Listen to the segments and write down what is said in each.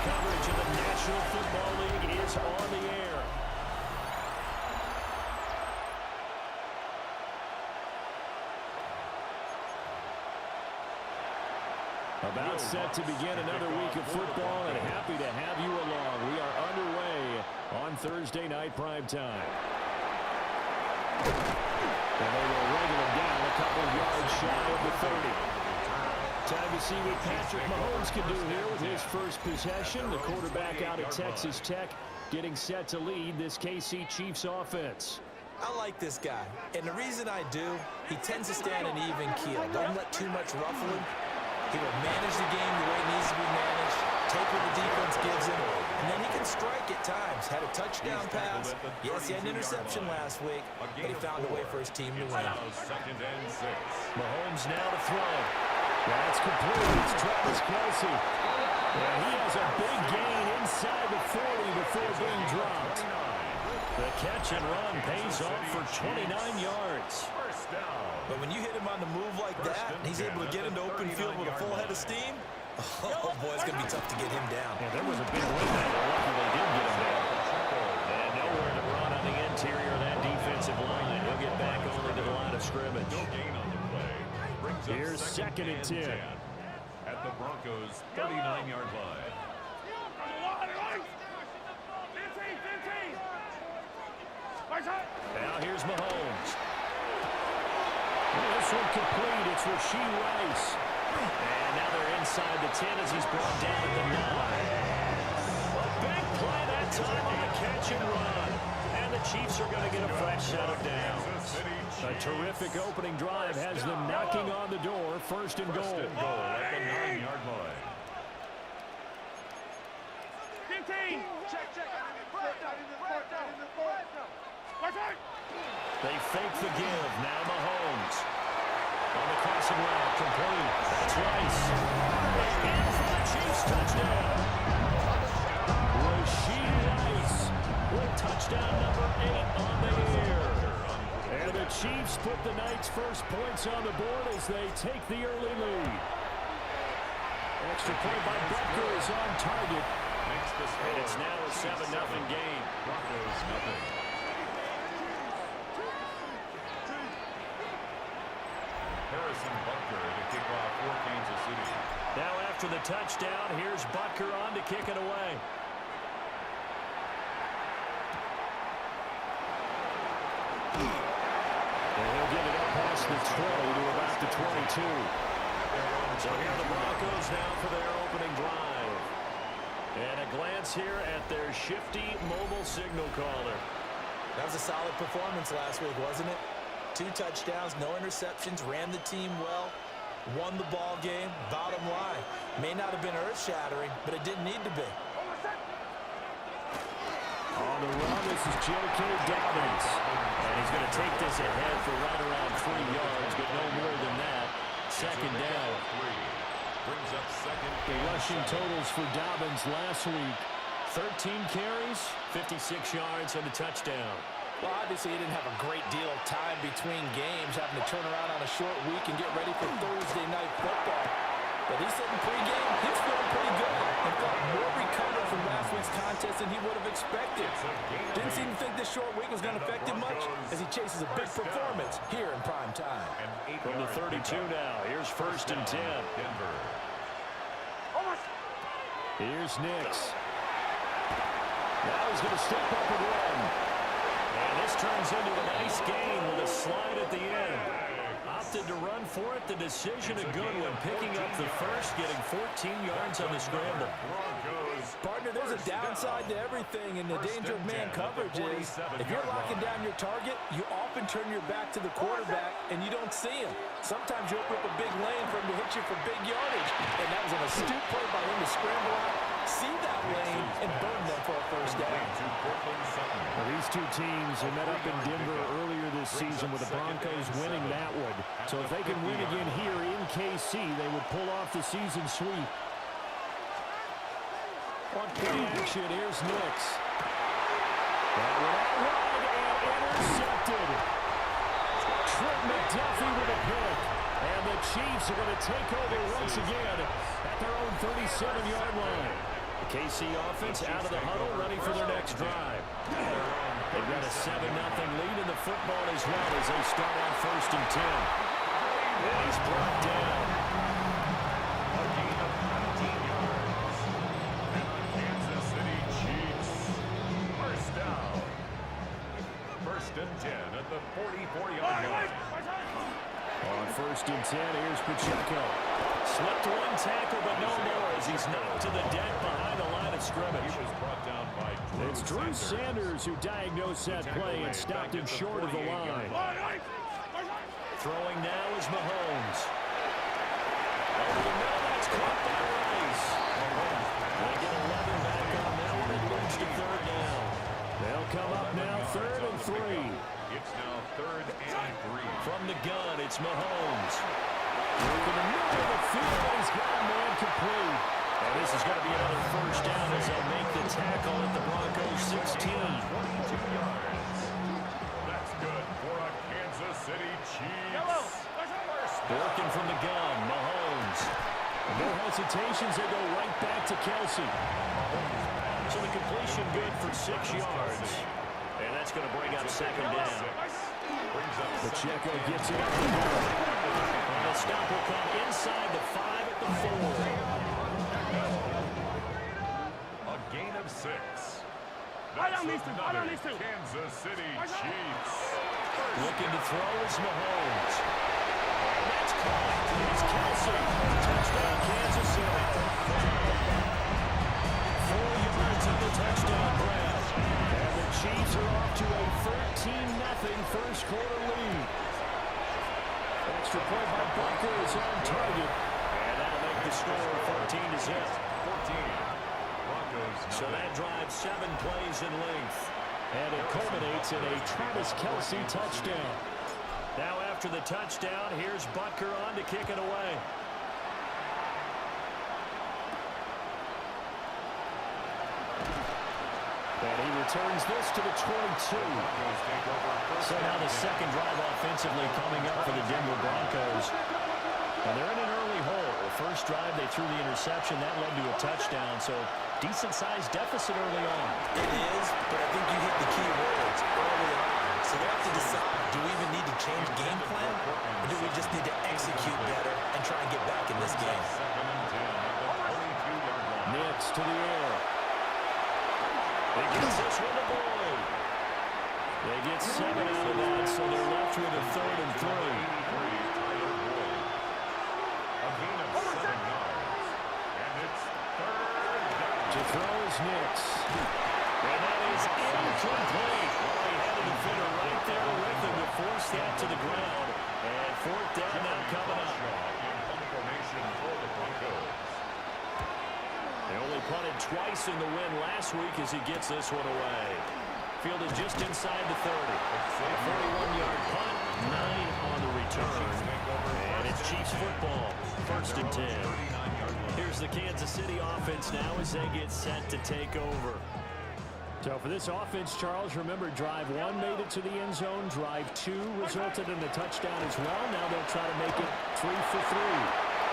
coverage of the National Football League is on the air. About set to begin another week of football, and happy to have you along. We are underway on Thursday night primetime. And they will wrangle him down a couple of yards shy of the 30. Time to see what Patrick Mahomes can do here with his first possession. The quarterback out of Texas Tech getting set to lead this KC Chiefs offense. I like this guy, and the reason I do, he tends to stand an even keel. Doesn't let too much ruffle him. He will manage the game the way it needs to be managed, take what the defense gives him, and then he can strike at times. Had a touchdown pass. Yes, he had an interception last week, but he found a way for his team to win. Mahomes now to throw. That's complete. It's Travis Kelce. And he has a big gain inside the 40 before being dropped. The catch and run pays off for 29 yards. But when you hit him on the move like that, and he's able to get into open field with a full head of steam, oh boy, it's going to be tough to get him down. Yeah, there was a big win there. Lucky they did get him down. And nowhere to run on the interior of that defensive line. He'll get back only to the line of scrimmage. Here's 2nd and 10. At the Broncos' 39-yard line. Now here's Mahomes. This one complete. It's Rashee Rice. And now they're inside the 10 as he's brought down at the 9. A big play that time on the catch and run. And the Chiefs are going to get a fresh set of downs. A terrific opening drive has them knocking on the door. 1st and goal. At the 9-yard line. 15. Check. They fake the give. Now Mahomes. On the crossing route, complete. That's Rice. In for the Chiefs touchdown. Rashee Rice with touchdown number 8 on the year. And the Chiefs put the Knights' first points on the board as they take the early lead. Extra point by Butker is on target. And it's now a 7-0 game. Broncos nothing. Harrison Butker to kick off for Kansas City. Now after the touchdown, here's Butker on to kick it away. And he'll get it up past the 20 to about the 22. So here are the Broncos now for their opening drive. And a glance here at their shifty mobile signal caller. That was a solid performance last week, wasn't it? 2 touchdowns, no interceptions, ran the team well, won the ball game. Bottom line, may not have been earth-shattering, but it didn't need to be. On the run, this is J.K. Dobbins. And he's going to take this ahead for right around 3 yards, but no more than that. 2nd down. Brings up 2nd. The rushing totals for Dobbins last week. 13 carries, 56 yards, and a touchdown. Well, obviously, he didn't have a great deal of time between games, having to turn around on a short week and get ready for Thursday night football. But he said in pregame, he was feeling pretty good. In fact, more recovered from last week's contest than he would have expected. Didn't seem to think this short week was going to affect him much as he chases a big performance here in prime time. From the 32 now, here's 1st and 10. Denver. Here's Nix. Now he's going to step up and run. And this turns into a nice gain with a slide at the end. Opted to run for it. The decision a good one. Picking up the first, getting 14 yards on the scramble. Partner, there's a downside to everything, and the danger of man coverage is if you're locking down your target, you often turn your back to the quarterback, and you don't see him. Sometimes you open up a big lane for him to hit you for big yardage, and that was an astute play by him to scramble out, see that lane, and burn them for a first down. Well, these two teams have met up in Denver earlier this season with the Broncos winning that one. So if they can win again here in KC, they would pull off the season sweep. On play action, here's Nix. That one out wide and intercepted. Trent McDuffie with a pick. And the Chiefs are going to take over once again at their own 37-yard line. The KC offense out of the huddle, ready for their next drive. They've got a 7-0 lead in the football as well as they start on 1st and 10. And he's brought down. A gain of 19 yards. And the Kansas City Chiefs. First down. 1st and 10 at the 44-yard line. On 1st and 10, here's Pacheco. Slipped one tackle, but no more as he's knocked to the deck behind the line of scrimmage. He was brought down by It's Drew Sanders who diagnosed that play and stopped him short of the line. Throwing now is Mahomes. Over the middle, that's caught by Rice. They get 11 back on that one and moves to 3rd down. They'll come up now 3rd and 3. It's now 3rd and 3. From the gun, it's Mahomes. Looking to move to the field, he's got a man complete. And this is going to be another 1st down as they'll make the tackle at the Broncos 16. 22 yards. That's good for a Kansas City Chiefs. Working from the gun, Mahomes. No hesitations, they go right back to Kelsey. So the completion good for 6 yards. And that's going to bring up 2nd down. Pacheco gets it up the middle. And the stop will come inside the 5 at the 4. A gain of 6. I don't need to. Kansas City Chiefs. Looking to throw is Mahomes. And that's caught. It's Kelsey. Touchdown, Kansas City. 4 yards on the touchdown grab. And the Chiefs are off to a 13-0 first quarter lead. Extra point by Butker is on target. And that'll make the score 14-0. 14. Broncos. So that drives 7 plays in length. And it culminates in a Travis Kelsey touchdown. Now after the touchdown, here's Butker on to kick it away. And he returns this to the 22. So now the 2nd drive offensively coming up for the Denver Broncos. And they're in an early hole. The first drive, they threw the interception. That led to a touchdown. So decent-sized deficit early on. It is, but I think you hit the key words early on. So they have to decide, do we even need to change game plan? Or do we just need to execute better and try and get back in this game? Nix to the air. They get this one to Boyd. They get 7 out of that, so they're left with a 3rd and 3. A gain of 7 yards. And it's 3rd down. To throw is Nix. And that is incomplete. Well, he had a defender right there with him to force that to the ground. And 4th down now coming up. In punt formation for the Broncos. They only punted twice in the win last week as he gets this one away. Fielded just inside the 30. A 41-yard punt, 9 on the return. And it's Chiefs football, 1st and 10. Here's the Kansas City offense now as they get set to take over. So for this offense, Charles, remember, drive 1 made it to the end zone. Drive 2 resulted in a touchdown as well. Now they'll try to make it 3 for 3.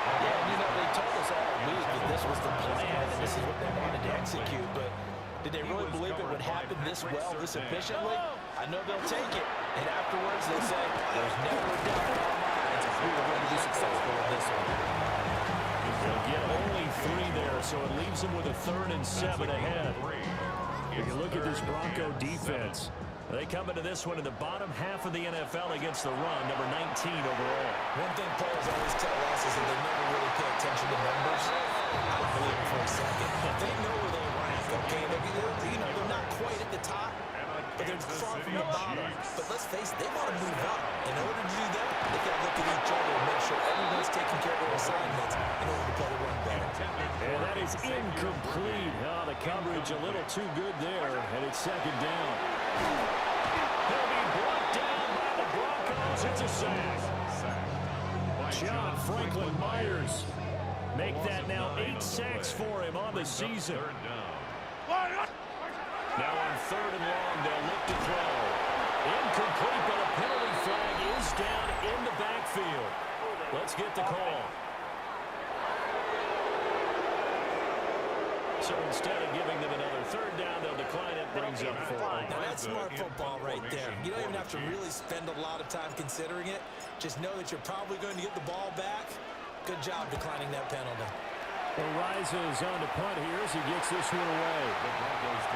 Yeah, you know, they told us all week that this was the plan and this is what they wanted to execute, but did they really believe it would happen this well, this efficiently? I know they'll take it, and afterwards they'll say, there's never a doubt in our minds we were going to be successful in this one. They'll get only 3 there, so it leaves them with a 3rd and 7 ahead. You can look at this Bronco defense. They come into this one in the bottom half of the NFL against the run, number 19 overall. One thing players always tell us is that they never really pay attention to numbers. I don't believe it for a second. They know where they rank, okay? They're not quite at the top, but they're far from the bottom. But let's face it, they want to move up. In order to do that, they got to look at each other and make sure everyone's taking care of their assignments in order to play the run better. And that is incomplete. Oh, the coverage a little too good there, and it's 2nd down. He'll be brought down by the Broncos. It's a sack. John Franklin Myers make that now 8 sacks for him on the season. Now on 3rd and long, they'll look to throw. Incomplete, but a penalty flag is down in the backfield. Let's get the call. So instead of giving them another third down, they'll decline it. Brings up 4. Now that's smart football right there. You don't even have to really spend a lot of time considering it. Just know that you're probably going to get the ball back. Good job declining that penalty. Ariza's on the punt here as he gets this one away.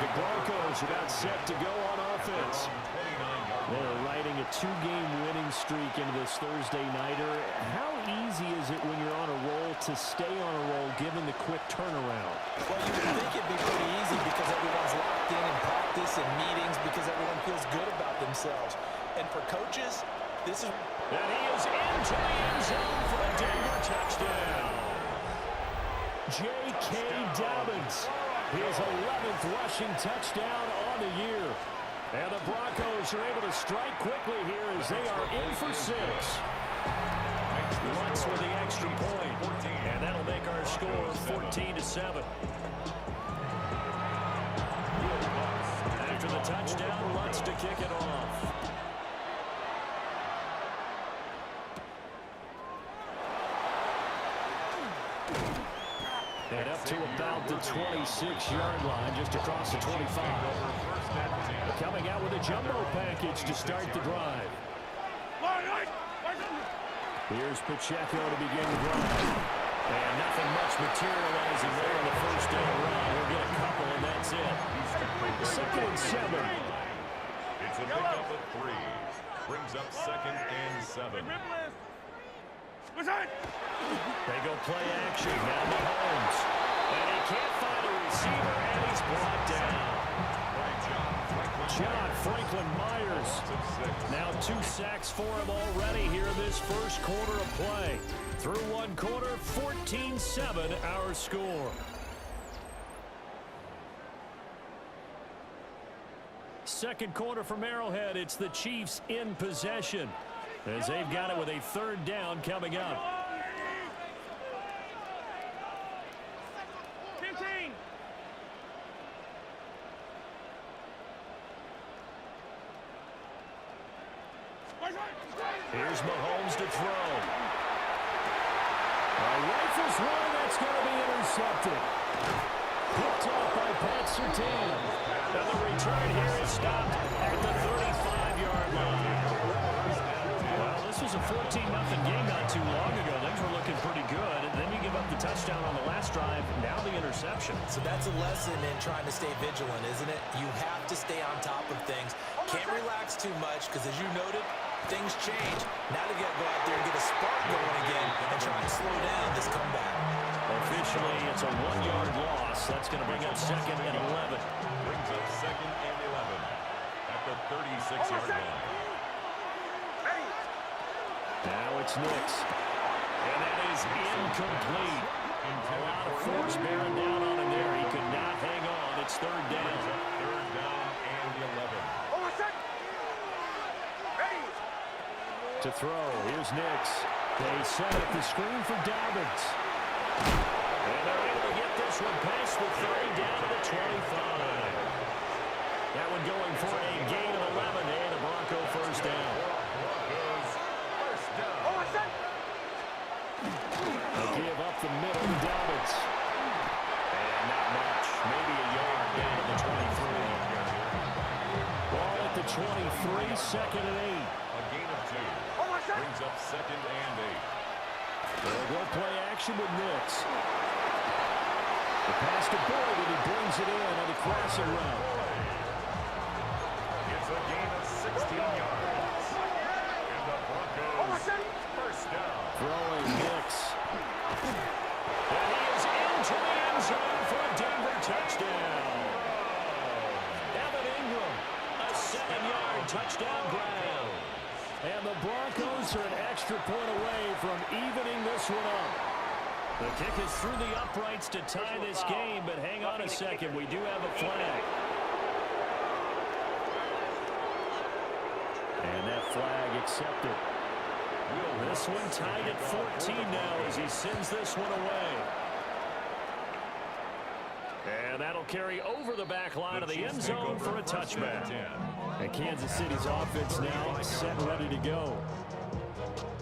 The Broncos about set to go on offense. They're riding a 2-game winning streak into this Thursday nighter. How easy is it when you're on a roll to stay on a roll given the quick turnaround? Well, you would think it'd be pretty easy because everyone's locked in practice and meetings because everyone feels good about themselves. And for coaches, this is... And he is into the end zone for a Denver touchdown. J.K. Dobbins, his 11th rushing touchdown on the year. And the Broncos are able to strike quickly here as they are in for 6. Lutz with the extra point, and that'll make our score 14-7. After the touchdown, Lutz to kick it off. And up to about the 26-yard line, just across the 25. Coming out with a jumbo package to start the drive. Here's Pacheco to begin the drive. And nothing much materializing there in the first down run. We'll get a couple, and that's it. 2nd and 7. It's a pickup of 3. Brings up 2nd and 7. They go play action. Now Mahomes. And he can't find a receiver, and he's brought down. John Franklin Myers. Now 2 sacks for him already here in this first quarter of play. Through 1 quarter, 14-7 our score. Second quarter from Arrowhead. It's the Chiefs in possession as they've got it with a 3rd down coming up. Here's Mahomes to throw. Rifles one, that's going to be intercepted. Picked off by Pat Surtain. And the return here is stopped at the 35-yard line. Well, this was a 14-0 game not too long ago. Things were looking pretty good. And then you give up the touchdown on the last drive. Now the interception. So that's a lesson in trying to stay vigilant, isn't it? You have to stay on top of things. Can't relax too much because, as you noted, things change. Now they got to go out there and get a spark going again and try and slow down this comeback. Officially, it's a 1-yard loss. That's going to bring up 2nd and 11. Brings up 2nd and 11 at the 36-yard line. Now it's Nix. And that is incomplete. A lot of force bearing down on him there. He could not hang on. It's 3rd down. 3rd down and 11. To throw, here's Nix. They set up the screen for Dobbins. And they're able to get this one past the 30 down to the 25. That one going for a gain of 11 and a Bronco 1st down. They give up the middle to Dobbins. And not much, maybe a yard down to the 23. Ball at the 23, 2nd and 8. A gain of 2. Brings up 2nd and 8. They'll go play action with Nix. The pass to Boyd, and he brings it in on the crossing route. It's a gain of 16 yards. And the Broncos 1st down. Throwing Nix. And he is into the end zone for a Denver touchdown. Evan Ingram, a 7-yard touchdown grab. And the Broncos are an extra point away from evening this one up. The kick is through the uprights to tie this game, but hang on a second. We do have a flag. And that flag accepted. This one tied at 14 now as he sends this one away. And that'll carry over the back line of the end zone for a touchback. And Kansas City's offense now set and ready to go.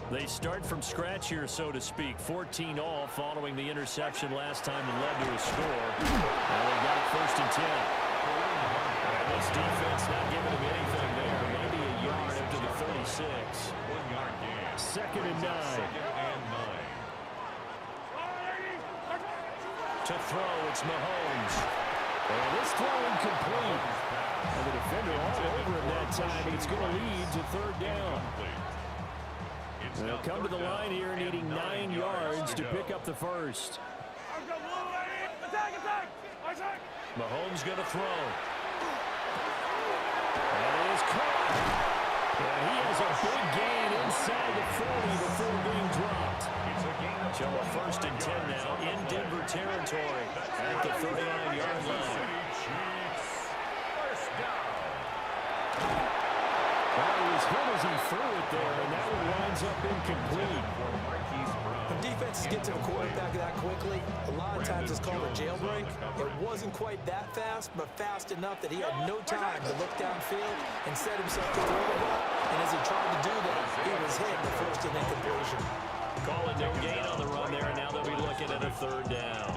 They start from scratch here, so to speak. 14 all following the interception last time that led to a score. Now they've got it 1st and 10. And this defense not giving them anything there. Maybe a yard up to the 36. 1 yard gain. 2nd and 9. 2nd and 9. To throw, it's Mahomes. And this throw incomplete. And the defender all over him that time, but it's going to lead to 3rd down. They'll come to the line here needing 9 yards to pick up the first. Mahomes going to throw. And it is caught. Yeah, he has a big gain inside the 40 before being dropped. So a 1st and 10 now in Denver territory at the 39-yard line. Well, he was hit as he threw it there, and that one winds up incomplete. When defenses get to the quarterback that quickly, a lot of times it's called a jailbreak. It wasn't quite that fast, but fast enough that he had no time to look downfield and set himself to throw the ball. And as he tried to do that, he was hit the 1st and incompletion. Call it no gain on the run there, and now they'll be looking at a 3rd down.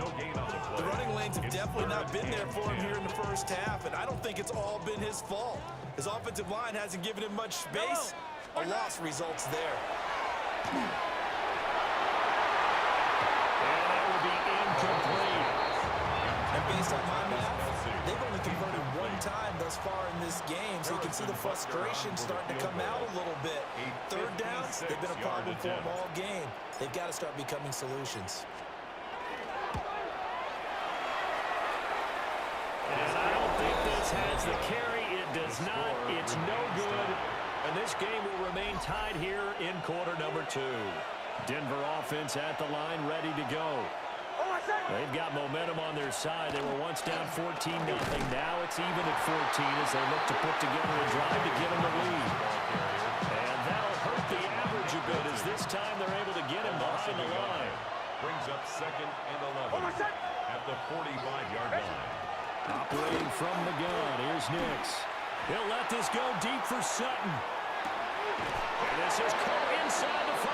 The running lanes have definitely not been there for him here in the 1st half, and I don't think it's all been his fault. His offensive line hasn't given him much space. A loss results there. And that will be incomplete. And based on my math, they've only converted 1 time thus far in this game, so you can see the frustration starting to come out a little bit. 3rd downs, they've been a problem for them all game. They've got to start becoming solutions. And I don't think this has the carry. It does not. It's no good. And this game will remain tied here in quarter number 2. Denver offense at the line, ready to go. They've got momentum on their side. They were once down 14-0. Now it's even at 14 as they look to put together a drive to give them the lead. And that'll hurt the average a bit as this time they're able to get him behind the line. Brings up 2nd and 11 at the 45-yard line. Operating from the gun, here's Nix. He'll let this go deep for Sutton. And this is caught inside the 5.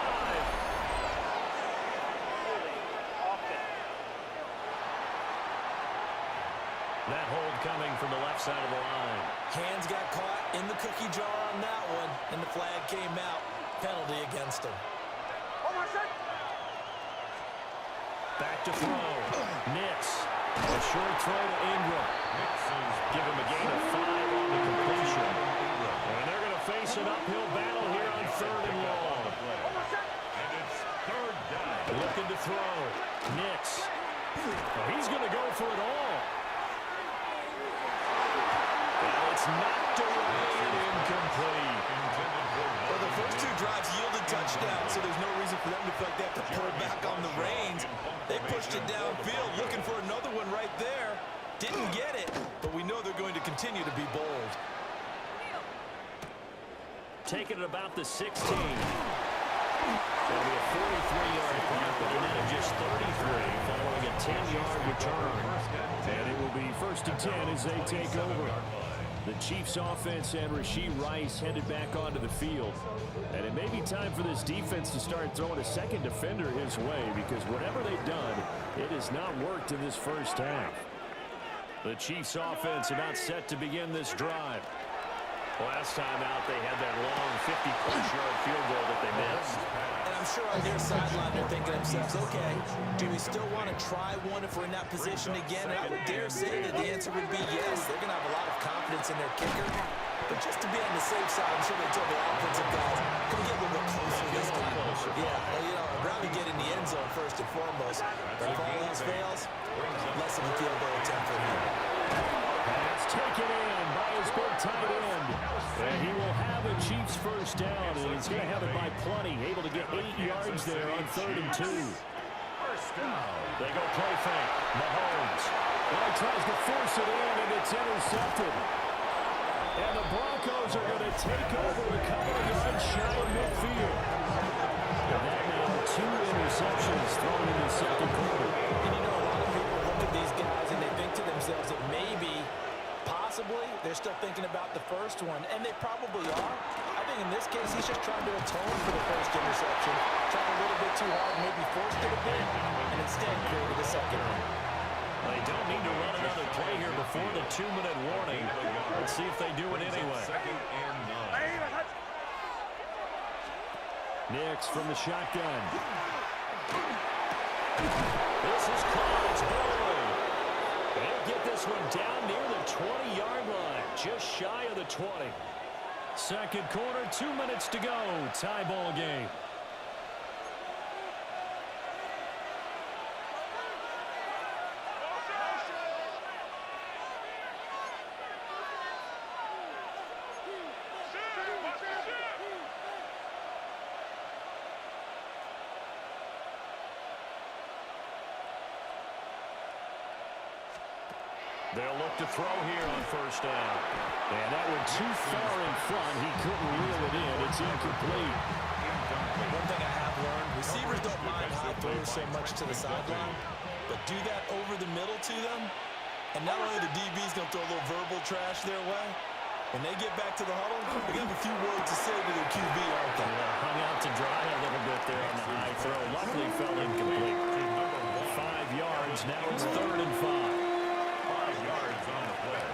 That hold coming from the left side of the line. Hands got caught in the cookie jar on that one, and the flag came out. Penalty against him. Back to throw. Nix. A short throw to Ingram. Give him a gain of 5 on the completion. And they're going to face an uphill battle here on 3rd and long. And it's 3rd down. Looking to throw. Nix. Well, he's going to go for it all. And it's knocked away and incomplete. Well, the first 2 drives yielded touchdowns, so there's no reason for them to feel like they have to pull back on the reins. They pushed it downfield, looking for another one right there. Didn't get it, but we know they're going to continue to be bold. Taking it about the 16. That'll be a 43-yard punt, but a net of just 33 following a 10-yard return. And it will be 1st and 10 as they take over. The Chiefs offense and Rashee Rice headed back onto the field. And it may be time for this defense to start throwing a second defender his way, because whatever they've done, it has not worked in this 1st half. The Chiefs offense about set to begin this drive. Last time out, they had that long 50-plus yard field goal that they missed. And I'm sure on their sideline they're thinking to themselves, okay, do we still want to try one if we're in that position again? And I would dare say that the answer would be yes. They're going to have a lot of confidence in their kicker. But just to be on the safe side, I'm sure they told their offensive guys, come get a little bit closer this time. Yeah, well, you know, I'd rather get in the end zone first and foremost. But if all else fails, less of a field goal attempt for him. That's taken in by his big tight end. And he will have a Chiefs 1st down, and he's going to have it by plenty. Able to get 8 yards there on 3rd and 2. They go play fake. Mahomes. Well, he tries to force it in, and it's intercepted. And the Broncos are going to take over a couple of yards shy of midfield. And that now 2 interceptions thrown in the 2nd quarter. And you know, a lot of people look at these guys and they think to themselves that maybe, possibly, they're they're still thinking about the first one, and they probably are. I think in this case, he's just trying to atone for the first interception. Tried a little bit too hard, maybe forced it a bit, and instead created a second one. They don't need to run another play here before the 2-minute warning. Let's see if they do it anyway. Second and 9. Nix from the shotgun. This is caught. It's Boyd. They'll get this one down near the 20-yard line, just shy of the 20. Second quarter, 2 minutes to go. Tie ball game. They'll look to throw here on first down. And that one too far in front. He couldn't reel it in. It's incomplete. One thing I have learned, receivers don't mind high throws so much to the sideline, but do that over the middle to them, and not only the DB's going to throw a little verbal trash their way, when they get back to the huddle, they're going to have a few words to say to their QB, aren't they? Hung out to dry a little bit there on the high throw. Luckily fell incomplete. 5 yards. Now it's 3rd and 5. 5 yards on the play.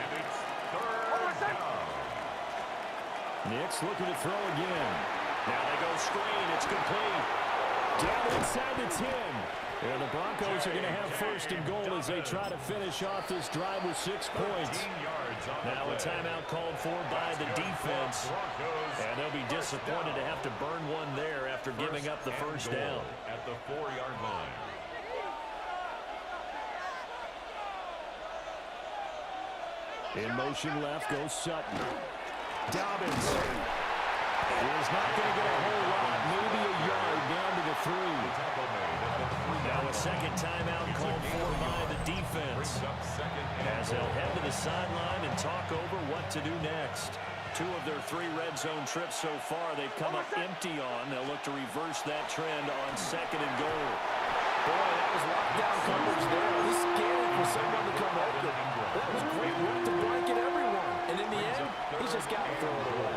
And it's 3rd down. Nix looking to throw again. Now they go screen. It's complete. Down inside the 10. And the Broncos are going to have 1st and goal as they try to finish off this drive with 6 points. Now a timeout called for by the defense. And they'll be disappointed to have to burn one there after giving up the first down. At the 4-yard line. In motion left goes Sutton. Dobbins is not going to get a whole lot, maybe a yard down to the 3. Now a second timeout called for by the defense as they'll head to the sideline and talk over what to do next. 2 of their 3 red zone trips so far they've come up empty on. They'll look to reverse that trend on 2nd and goal. Boy, that was lockdown coverage there. It was scary for someone to come open. That was great work to blanket everyone. And in the end, he's just got to throw it away.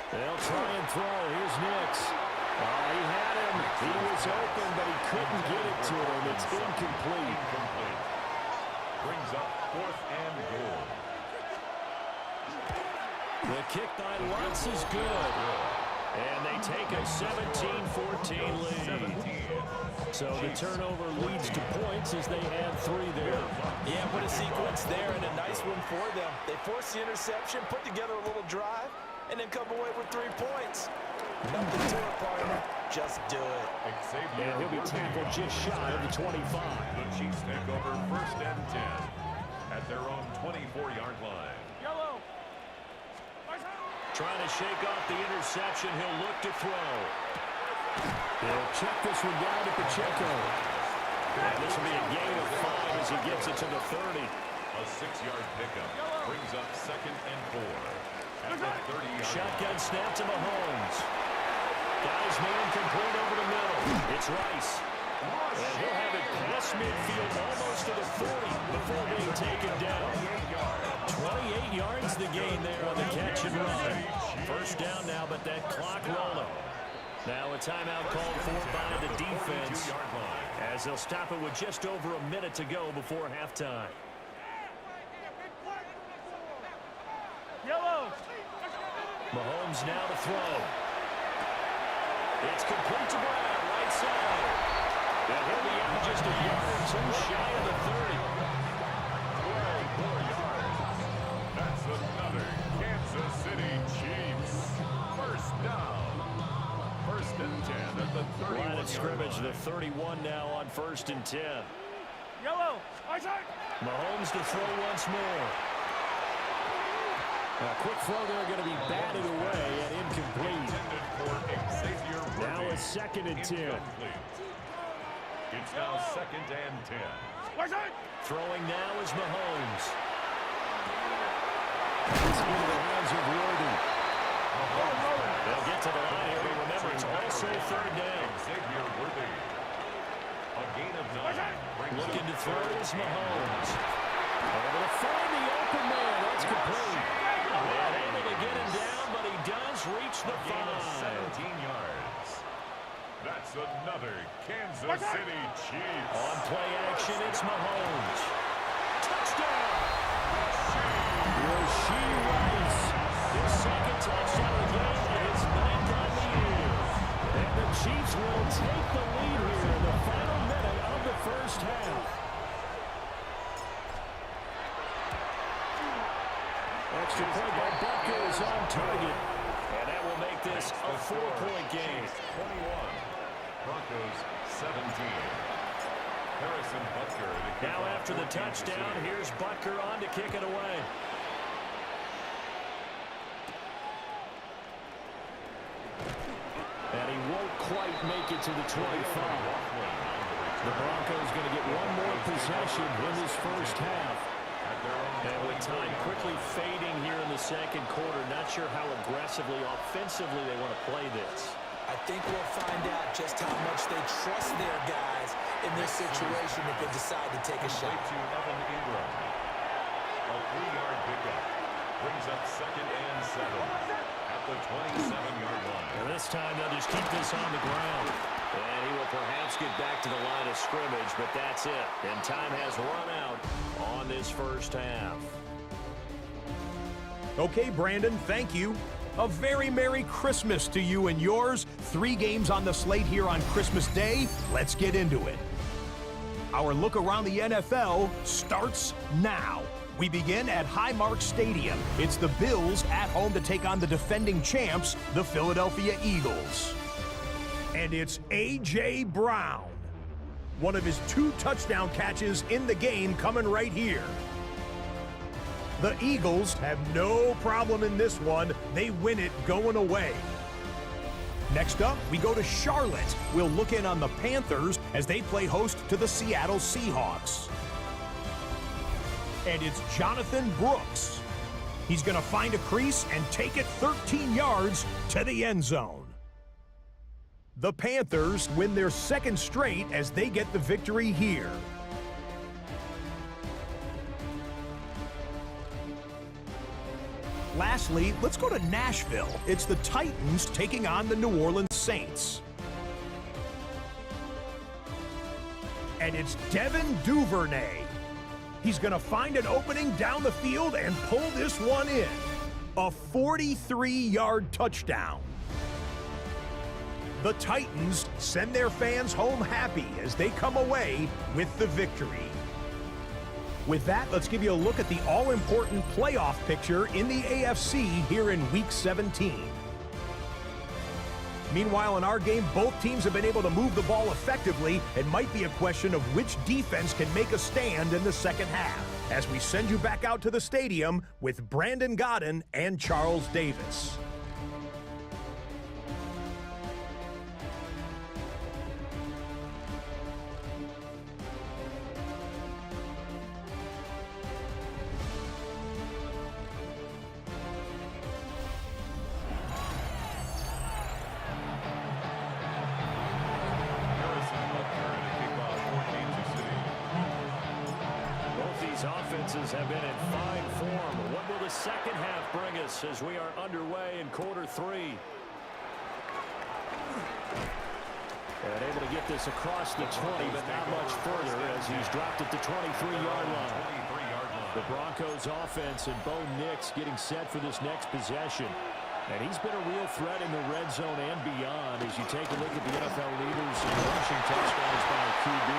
They'll try and throw. Here's Nix. He had him. He was open, but he couldn't get it to him. It's incomplete. Brings up 4th and goal. The kick by Lutz is good. And they take a 17-14 lead. So the turnover leads to points as they add 3 there. Yeah, what a sequence there, and a nice one for them. They force the interception, put together a little drive, and then come away with 3 points. Nothing to it, partner. Just do it. And he'll be tackled just shy of the 25. The Chiefs take over 1st and 10 at their own 24-yard line. Yellow. Trying to shake off the interception. He'll look to throw. He'll check this one down to Pacheco. And this will be a gain of 5 as he gets it to the 30. A 6-yard pickup brings up 2nd and 4 at the 30-yard line. Shotgun snap to Mahomes. Guys man complete over the middle. It's Rice. And he'll have it past midfield almost to the 40 before being taken down. 28 yards the gain there on the catch and run. First down now, but that clock rolling. Now a timeout called for by the defense as they'll stop it with just over a minute to go before halftime. Yellow. Mahomes now to throw. It's complete to Brown, right side. And he'll be out just a yard or 2 shy of the 30. 12 yards. That's another Kansas City Chiefs. First down. 1st and 10 at the 31. Line of scrimmage, the 31 now on 1st and 10. Yellow. Isaac. Mahomes to throw once more. A quick throw there going to be batted away and incomplete. Now a 2nd and 10. It's now 2nd and 10. Isaac. Throwing now is Mahomes. It's into the hands of Worthy. They'll get to the line here, but remember, it's also 3rd down. Xavier Worthy. A gain of 9. Looking to throw is Mahomes. Able to find the open man. That's complete. And able to get him down, but he does reach the 5. 17 yards. That's another Kansas City Chiefs. On play action, it's Mahomes. Touchdown! Rashee Rice. His second touchdown of the game and his 9th on the year. And the Chiefs will take the lead here in the final minute of the first half. Extra point by Butker is on target. And that will make this a 4-point game. 21. Broncos 17. Harrison Butker. Now after the touchdown, here's Butker on to kick it away. And he won't quite make it to the 25. The Broncos going to get one more possession in this first half. And with time quickly fading here in the second quarter, not sure how aggressively, offensively they want to play this. I think we'll find out just how much they trust their guys in this situation if they decide to take a shot. To Evan Ingram. A 3-yard pickup. Brings up 2nd and 7 at the 27-yard line. And this time they'll just keep this on the ground. And he will perhaps get back to the line of scrimmage, but that's it. And time has run out on this first half. Okay, Brandon, thank you. A very Merry Christmas to you and yours. 3 games on the slate here on Christmas Day. Let's get into it. Our look around the NFL starts now. We begin at Highmark Stadium. It's the Bills at home to take on the defending champs, the Philadelphia Eagles. And it's A.J. Brown. One of his 2 touchdown catches in the game coming right here. The Eagles have no problem in this one. They win it going away. Next up, we go to Charlotte. We'll look in on the Panthers as they play host to the Seattle Seahawks. And it's Jonathan Brooks. He's going to find a crease and take it 13 yards to the end zone. The Panthers win their 2nd straight as they get the victory here. Lastly, let's go to Nashville. It's the Titans taking on the New Orleans Saints. And it's Devin Duvernay. He's going to find an opening down the field and pull this one in. A 43-yard touchdown. The Titans send their fans home happy as they come away with the victory. With that, let's give you a look at the all-important playoff picture in the AFC here in Week 17. Meanwhile, in our game, both teams have been able to move the ball effectively. It might be a question of which defense can make a stand in the second half, as we send you back out to the stadium with Brandon Godden and Charles Davis. Offenses have been in fine form. What will the second half bring us as we are underway in quarter 3? And able to get this across the 20, but not much further as he's dropped at the 23-yard line. The Broncos offense and Bo Nix getting set for this next possession. And he's been a real threat in the red zone and beyond. As you take a look at the NFL leaders in rushing touchdowns by a QB,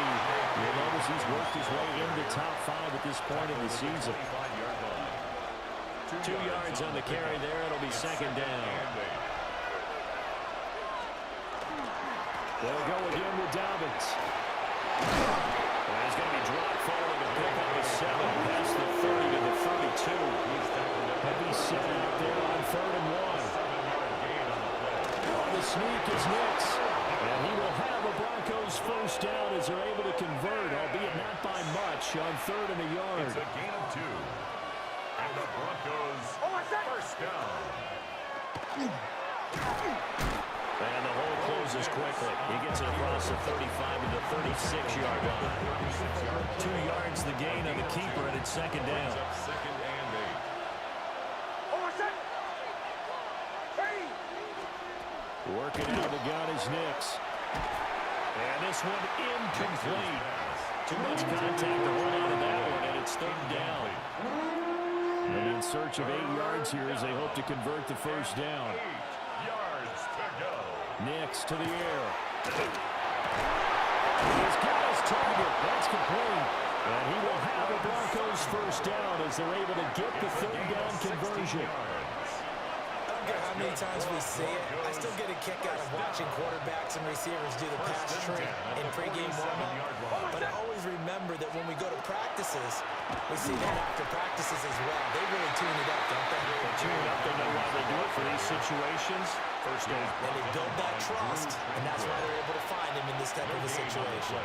you'll notice he's worked his way into the top 5 at this point in the season. 2 yards on the carry there. It'll be second down. They'll go again with Dobbins. And he's going to be dropped following a pick up of 7 past the 30 to the 32. Heavy set out there on 3rd and 1. On the sneak is Nix. And he will have a Broncos first down as they're able to convert, albeit not by much, on 3rd and a yard. It's a gain of 2. And the Broncos first down. And the hole closes quickly. He gets it across the 35 to the 36-yard line. 2 yards the gain on the keeper, and it's second down. Second and 8. Working out of the gun is Nix. And this one incomplete. Too much contact to hold on to that one, and it's third down. And in search of 8 yards here as they hope to convert the first down. 8 yards to go. Nix to the air. He's got his target. That's complete. And he will have the Broncos first down as they're able to get the third down conversion. I don't care how many times we see it, I still get a kick out of watching quarterbacks and receivers do the pass tree in pregame warm-up. But I always remember that when we go to practices, we see that after practices as well. They really tune it up, don't they? They tune it up. They know why they do it for these situations. First down. And they build that trust, and that's why they're able to find him in this type of a situation.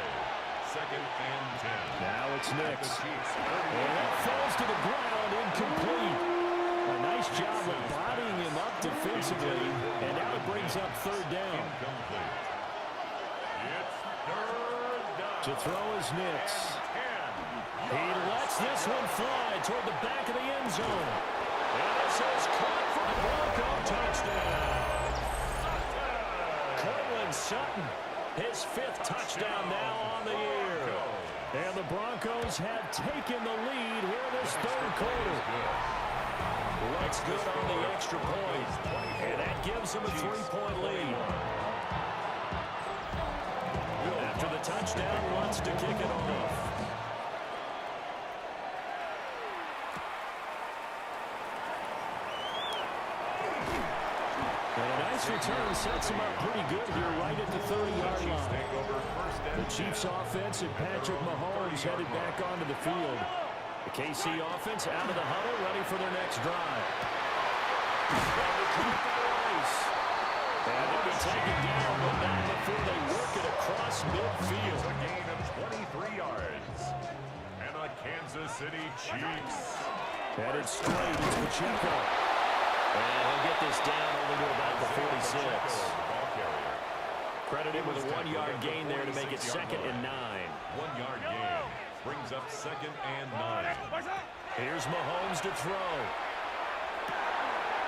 Second and 10. Now it's Nix. And that falls to the ground, incomplete. A nice job of bodying him up defensively, and now it brings up third down. It's third down. To throw is Nix. He lets this one fly toward the back of the end zone. And this is caught for the Bronco touchdown. Cortland Sutton, his 5th touchdown now on the year. And the Broncos have taken the lead here this third quarter. What's good on the extra point, and that gives them a 3-point lead. After the touchdown, wants to kick it off. And a nice return sets him up pretty good here right at the 30-yard line. The Chiefs offense and Patrick Mahomes headed back onto the field. The KC offense out of the huddle, ready for their next drive. And they'll be taken down, but not before they work it across midfield. A gain of 23 yards. And the Kansas City Chiefs. Headed straight is Pacheco. And he'll get this down only to about the 46. Credit him with a 1-yard gain there to make it second and 9. 1-yard gain. Brings up second and 9. Here's Mahomes to throw.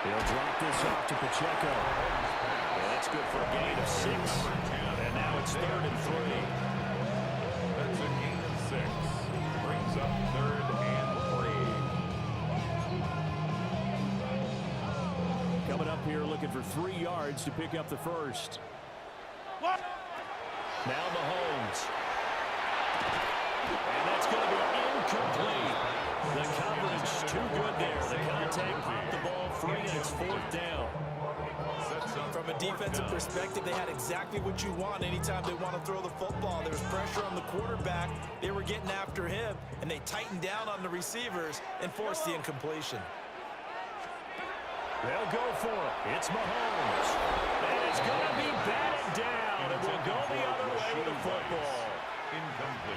He'll drop this off to Pacheco. Well, that's good for a gain of 6. And now it's third and 3. That's a gain of 6. Brings up third and 3. Coming up here looking for 3 yards to pick up the first. Now Mahomes. And that's going to be incomplete. The coverage too good there. The contact popped the ball free, and it's 4th down. From a defensive perspective, they had exactly what you want anytime they want to throw the football. There was pressure on the quarterback. They were getting after him, and they tightened down on the receivers and forced the incompletion. They'll go for it. It's Mahomes. And it's going to be batted down, and will go the other way with the football.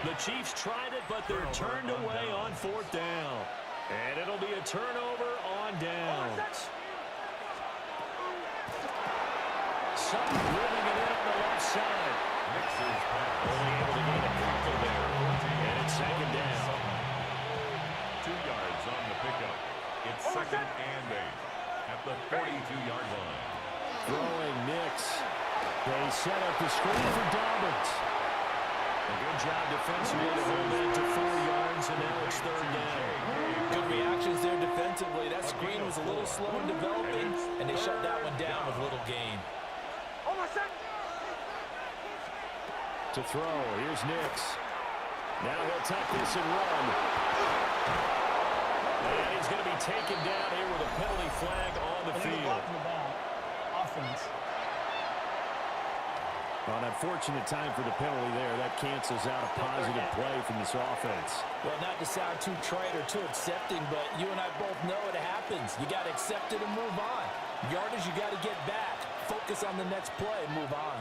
The Chiefs tried it, but they're turned away on 4th down. And it'll be a turnover on downs. Sutton dribbling it in on the left side. Only able to get a couple there. And it's second down. 2 yards on the pickup. It's second and 8 at the 42-yard line. Throwing Nix. They set up the screen for Dobbins. A good job defensively to hold it to 4 yards, and now it's third down. Good reactions there defensively. That screen was a little slow in developing, and they shut that one down with little gain. To throw, here's Nix. Now he'll tuck this and run. And he's going to be taken down here with a penalty flag on the field. Offense. An unfortunate time for the penalty there. That cancels out a positive play from this offense. Well, not to sound too trite or too accepting, but you and I both know it happens. You got to accept it and move on. Yardage, you got to get back. Focus on the next play, move on.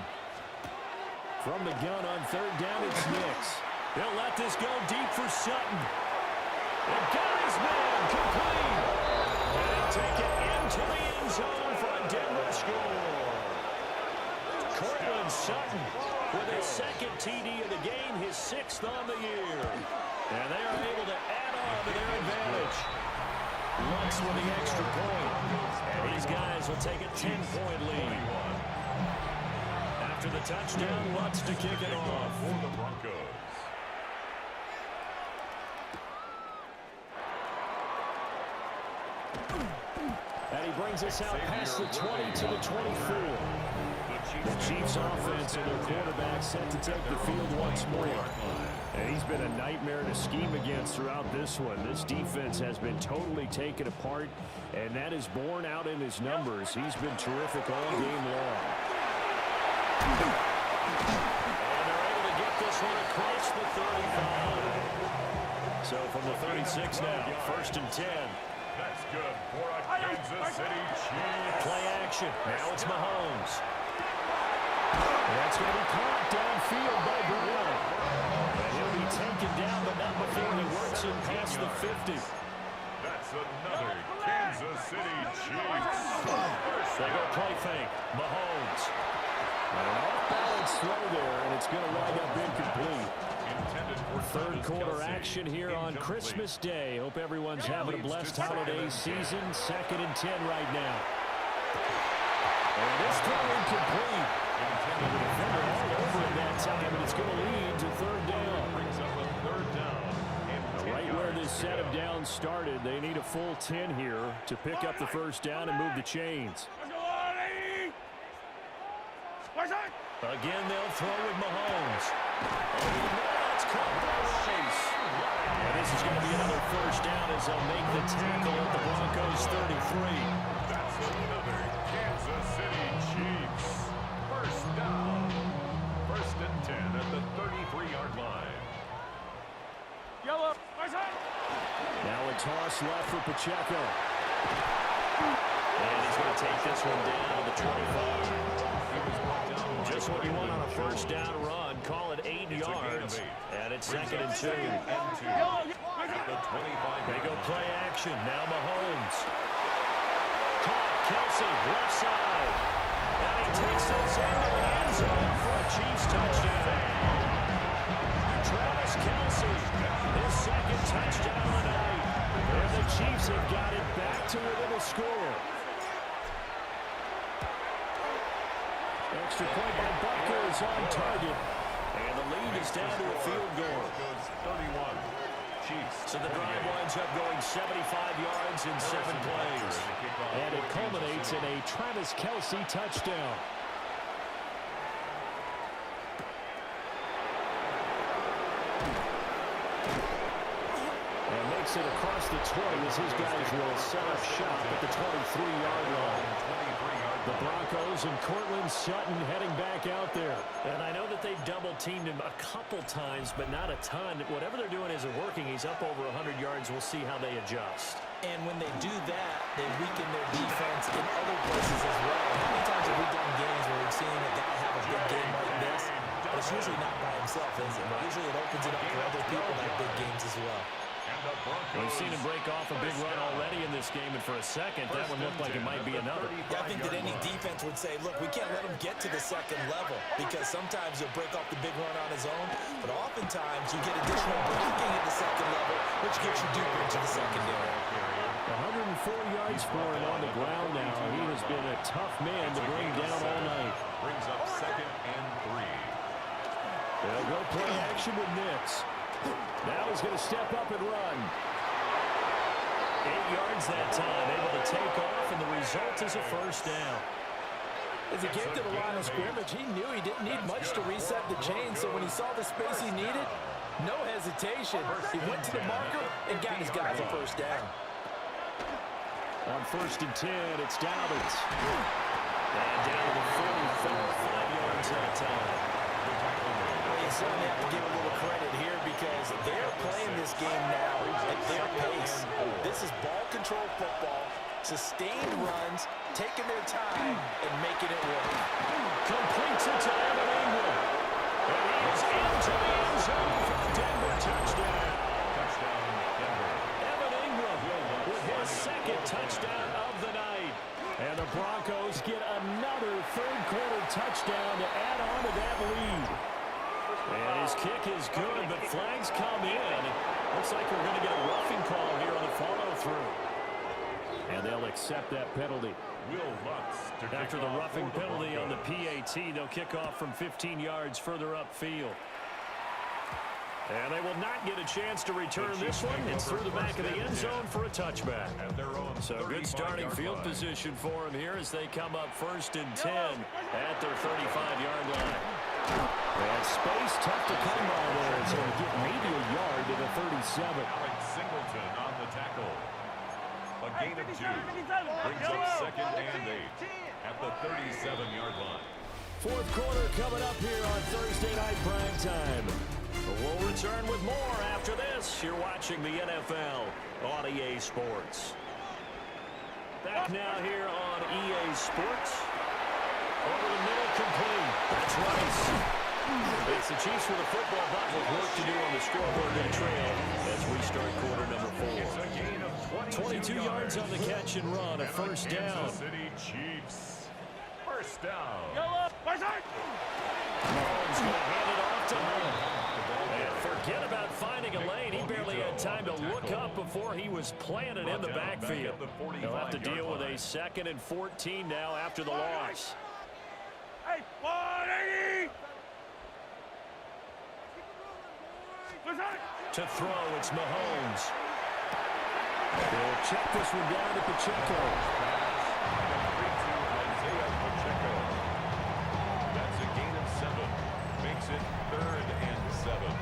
From the gun on third down, it's Nix. They'll let this go deep for Sutton. And got his man complete. And they'll take it into the end zone for a Denver score. Cortland Sutton with his second TD of the game, his 6th on the year. And they are able to add on to their advantage. Lutz with the extra point. And these guys will take a 10-point lead. After the touchdown, Lutz to kick it off. For the Broncos. And he brings us out past the 20 to the 24. The Chiefs offense and their quarterback set to take the field once more. And he's been a nightmare to scheme against throughout this one. This defense has been totally taken apart, and that is borne out in his numbers. He's been terrific all game long. And they're able to get this one across the 35. So from the 36 now, 1st and 10. That's good for a Kansas City Chiefs. Play action. Now it's Mahomes. That's going to be caught downfield by Brown. And he'll be taken down, but not before he works in past the 50. That's another Kansas City Chiefs. They go play fake. Mahomes. And an off-balance throw there, and it's going to wind up incomplete. Third quarter action here on Christmas Day. Hope everyone's having a blessed holiday season. 2nd and 10 right now. And this throw incomplete. The defender all over it that time, and it's going to lead to 3rd down. Right where this set of downs started, they need a full 10 here to pick up the 1st down and move the chains. Again, they'll throw with Mahomes. It's caught by Rice. And this is going to be another 1st down as they'll make the tackle at the Broncos 33. That's another Kansas City Chiefs. 1st down. 1st and 10 at the 33-yard line. Yellow. Now a toss left for Pacheco. And he's going to take this one down to the 25. Just what you want on a 1st down run. Call it 8 yards. And it's 2nd and 2. They go play action. Now Mahomes. Caught Kelsey, left side. And he takes this into the end zone for a Chiefs touchdown. Travis Kelsey, his 2nd touchdown of the night. And the Chiefs have got it back to within a score. Extra point by Bucker is on target. And the lead is down to a field goal. 31. Chiefs. So the drive winds up going 75 yards in 7 plays. And it culminates in a Travis Kelsey touchdown. And makes it across the 20 as his guys will set up shop at the 23-yard line. The Broncos and Cortland Sutton heading back out there. And I know that they've double-teamed him a couple times, but not a ton. Whatever they're doing isn't working. He's up over 100 yards. We'll see how they adjust. And when they do that, they weaken their defense in other places as well. How many times have we done games where we've seen a guy have a big game like this? But it's usually not by himself, is it? Usually it opens it up for other people to have big games as well. We've seen him break off a big run already in this game, and for a second, that one looked like it might be another. Yeah, I think that any defense would say, look, we can't let him get to the 2nd level, because sometimes he'll break off the big run on his own, but oftentimes you get additional blocking at the 2nd level, which gets you deeper into the secondary. 104 yards for him on the ground now. He has been a tough man to bring down all night. Brings up 2nd and 3. They'll go play action with Nix. Now he's going to step up and run. 8 yards that time, able to take off, and the result is a 1st down. As he came to the line of scrimmage, he knew he didn't need much to reset the chain, so when he saw the space he needed, no hesitation. He went to the marker and got his guys a 1st down. On 1st and 10, it's Dobbins. And down to the 45 yards that time. Well, you certainly have to give a little credit here because they're playing this game now at their pace. This is ball control football, sustained runs, taking their time, and making it work. Completes it to Evan Ingram. And he is into the end zone for the Denver touchdown. Evan Ingram with his 2nd touchdown of the night. And the Broncos get another 3rd quarter touchdown to lead. And his kick is good, but flags come in. Looks like we're going to get a roughing call here on the follow-through. And they'll accept that penalty. After the roughing penalty on the PAT, they'll kick off from 15 yards further upfield. And they will not get a chance to return this one. It's through the back of the end zone for a touchback. So good starting field position for them here as they come up 1st and 10 at their 35-yard line. And space tough to come by there. So we get maybe a yard to the 37. Alex Singleton on the tackle. A gain of 2 brings up 2nd and 8 at the 37-yard line. Fourth quarter coming up here on Thursday night prime time. We'll return with more after this. You're watching the NFL on EA Sports. Back now here on EA Sports. Over the middle, complete. That's Rice. It's the Chiefs with a football, but with work to do on the scoreboard. They trail as we start quarter number 4. 22 yards on the catch and run, a first down. Kansas City Chiefs. First down. Mahomes going to hand it off to Hunt. And forget about finding a lane. He barely had time to look up before he was planted in the backfield. He'll have to deal with a 2nd and 14 now after the loss. Hey, 180! To throw, it's Mahomes. They'll check this one down to Pacheco. That's a gain of 7. Makes it 3rd and 7.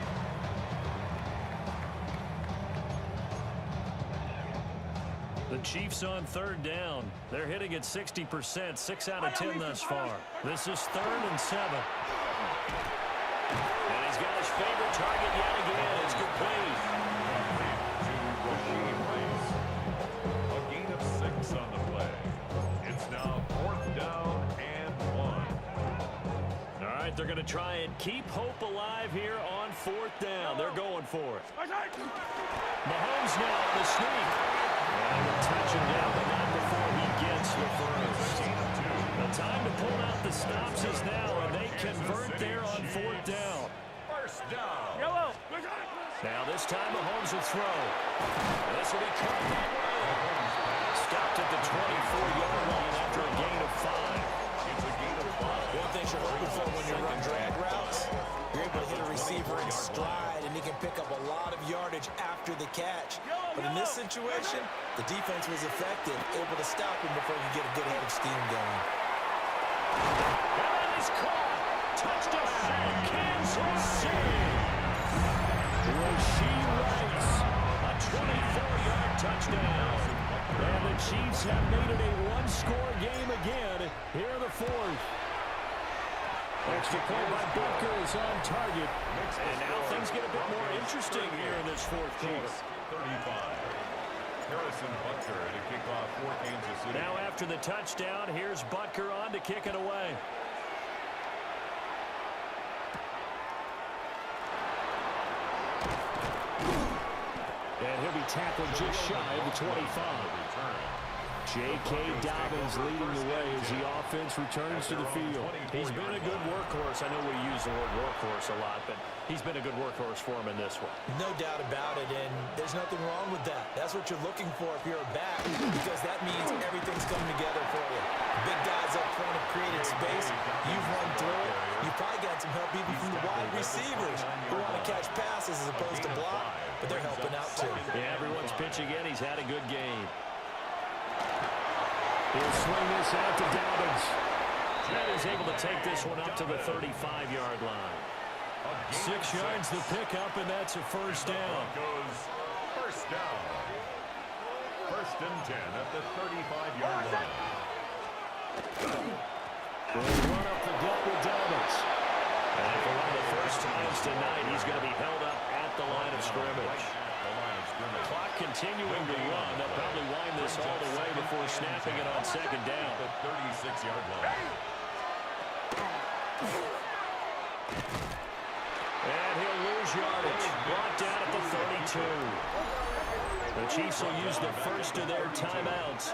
The Chiefs on 3rd down. They're hitting at 60%, 6 out of 10 thus far. This is 3rd and 7. And he's got his favorite target yet again. It's complete. A gain of 6 on the play. It's now 4th down and 1. All right, they're going to try and keep hope alive here on 4th down. They're going for it. Mahomes now on the sneak. And we'll touch him down, but not before he gets the first. The time to pull out the stops is now, and they convert there on 4th down. First down. Now this time Mahomes will throw. And this will be caught that way. Stopped at the 24-yard line after a gain of 5. It's a gain of 5. One thing you're hoping for when you run drag routes, you're able to hit a receiver in stride, and he can pick up a lot of yardage after the catch. But in this situation, the defense was effective, able to stop him before he get a good head of steam going. And that is caught. Touchdown, Kansas City. Rasheed Rice, a 24-yard touchdown. And the Chiefs have made it a one-score game again here in the 4th. Extra point by Booker is on target. And now things get a bit more interesting here in this 4th quarter. 35. Harrison Butker to kick off for Kansas City. Now after the touchdown, here's Butker on to kick it away. And he'll be tackled just shy of the 25. J.K. Dobbins leading the way as the offense returns to the field. He's been a good workhorse. I know we use the word workhorse a lot, but he's been a good workhorse for him in this one. No doubt about it, and there's nothing wrong with that. That's what you're looking for if you're a back, because that means everything's coming together for you. Big guys up front have created space. You've run through it. You've probably got some help even from the wide receivers who want to catch passes as opposed to block, but they're helping out too. Yeah, everyone's pitching in. He's had a good game. He'll swing this out to Dobbins. And he's able to take this one up to the 35-yard line. 6 yards the pickup, and that's a first down. First down. 1st and 10 at the 35-yard line. We'll run up the gut with Dobbins. And for one of the first times tonight, he's going to be held up at the line of scrimmage. Clock continuing to run. They'll probably wind this all the way before snapping it on 2nd down. The 36-yard line. And he'll lose yardage. Brought down at the 32. The Chiefs will use the first of their timeouts.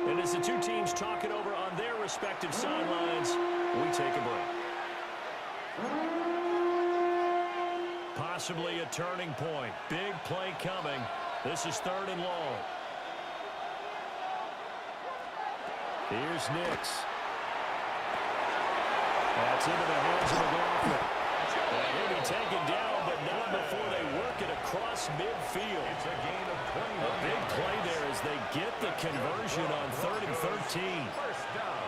And as the two teams talk it over on their respective sidelines, we take a break. Possibly a turning point. Big play coming. This is 3rd and long. Here's Nix. That's into the hands of McLaughlin. And he'll be taken down, but not before they work it across midfield. It's a gain of 21. A big play there as they get the conversion on 3rd and 13. First down.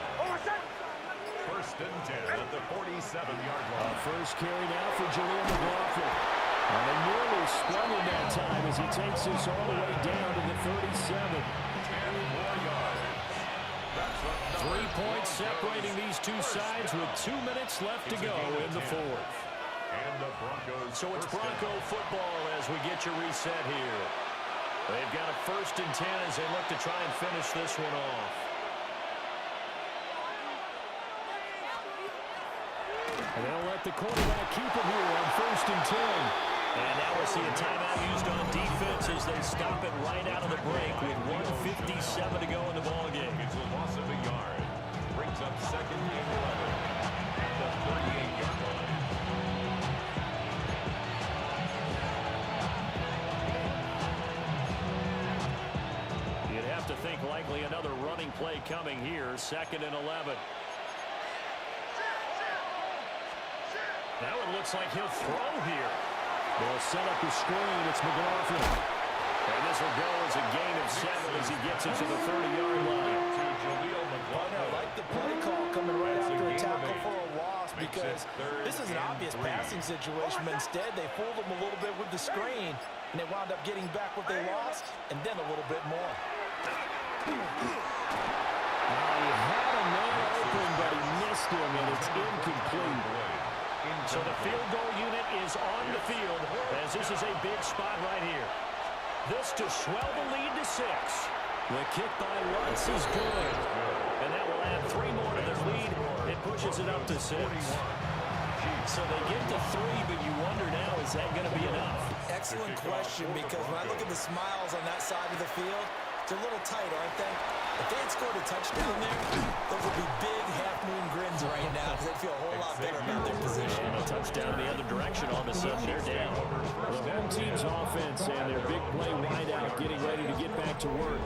1st and 10 at the 47-yard line. First carry now for Jaleel McLaughlin. And they nearly sprung in that time as he takes this all the way down to the 37. 10 more yards. 3 points separating these two sides with 2 minutes left to go in the 4th. And the Broncos. So it's Bronco football as we get your reset here. They've got a 1st and 10 as they look to try and finish this one off. And they'll let the quarterback keep it here on 1st and 10. And now we'll see a timeout used on defense as they stop it right out of the break with 1:57 to go in the ballgame. It's a loss of a yard. Brings up 2nd and 11 at the 38-yard line. You'd have to think likely another running play coming here. 2nd and 11. Now it looks like he'll throw here. They'll set up the screen. It's McLaughlin. And this will go as a gain of 7 as he gets it to the 30-yard line. I like the play call coming right after a tackle for a loss because this is an obvious passing situation, but instead they fooled them a little bit with the screen, and they wound up getting back what they lost and then a little bit more. He had a man open, but he missed him, and it's incomplete. So the field goal unit is on the field as this is a big spot right here. This to swell the lead to 6. The kick by Lutz is good. And that will add 3 more to their lead. It pushes it up to 6. So they get to 3, but you wonder now, is that going to be enough? Excellent question, because when I look at the smiles on that side of the field, they're a little tight, aren't they? If they had scored a touchdown there, those would be big half-moon grins right now because they'd feel a whole lot better about their position. And a touchdown the other direction, all of a sudden they're down. The home team's offense and their big play wideout getting ready to get back to work.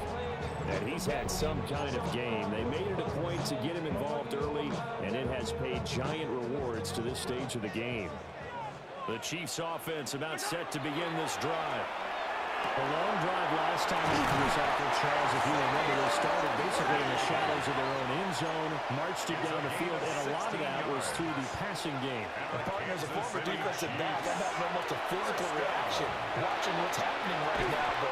And he's had some kind of game. They made it a point to get him involved early, and it has paid giant rewards to this stage of the game. The Chiefs' offense about set to begin this drive. A long drive last time after this effort, Charles, if you remember, they started basically in the shadows of their own end zone, marched it down the field, and a lot of that was through the passing game. And partner, as a former defensive back, I'm having almost a physical reaction watching what's happening right now, but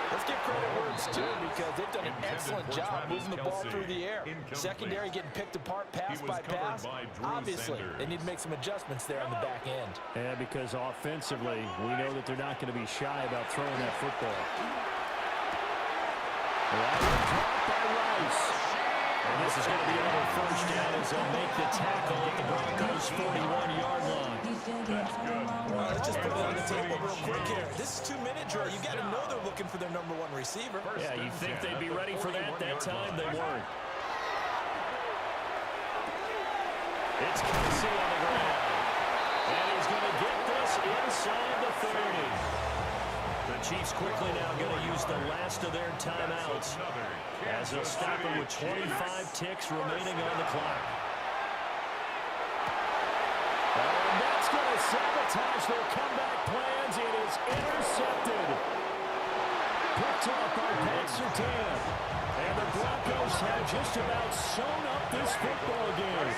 let's give credit where it's due because they've done an excellent job moving the ball through the air. Secondary getting picked apart pass by pass. Obviously, they need to make some adjustments there on the back end. Yeah, because offensively, we know that they're not going to be shy about throwing that football. Caught by Rice. And this is going to be another 1st down as they'll make the tackle at the Broncos' 41-yard line. Let's just put it on the table real quick here. This is 2-minute drill. You got to know they're looking for their number 1 receiver. Yeah, you think they'd be ready for that? That time they weren't. It's Kelsey on the ground. And he's going to get this inside the 30. The Chiefs quickly now going to use the last of their timeouts as they'll stop it with 25 ticks remaining on the clock. And that's going to sabotage their comeback plans. It is intercepted. Picked up by Pat Surtain. And the Broncos have just about sewn up this football game.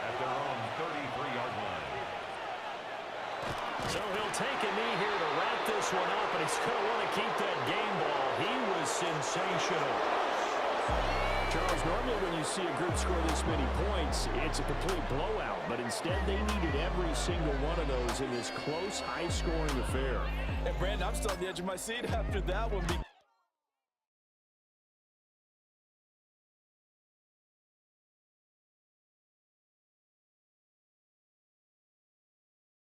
At their own 33-yard line. So he'll take a knee here to wrap this one up, and he's going to want to keep that game ball. He was sensational. Charles, normally when you see a group score this many points, it's a complete blowout. But instead, they needed every single one of those in this close, high-scoring affair. And Brandon, I'm still on the edge of my seat after that one.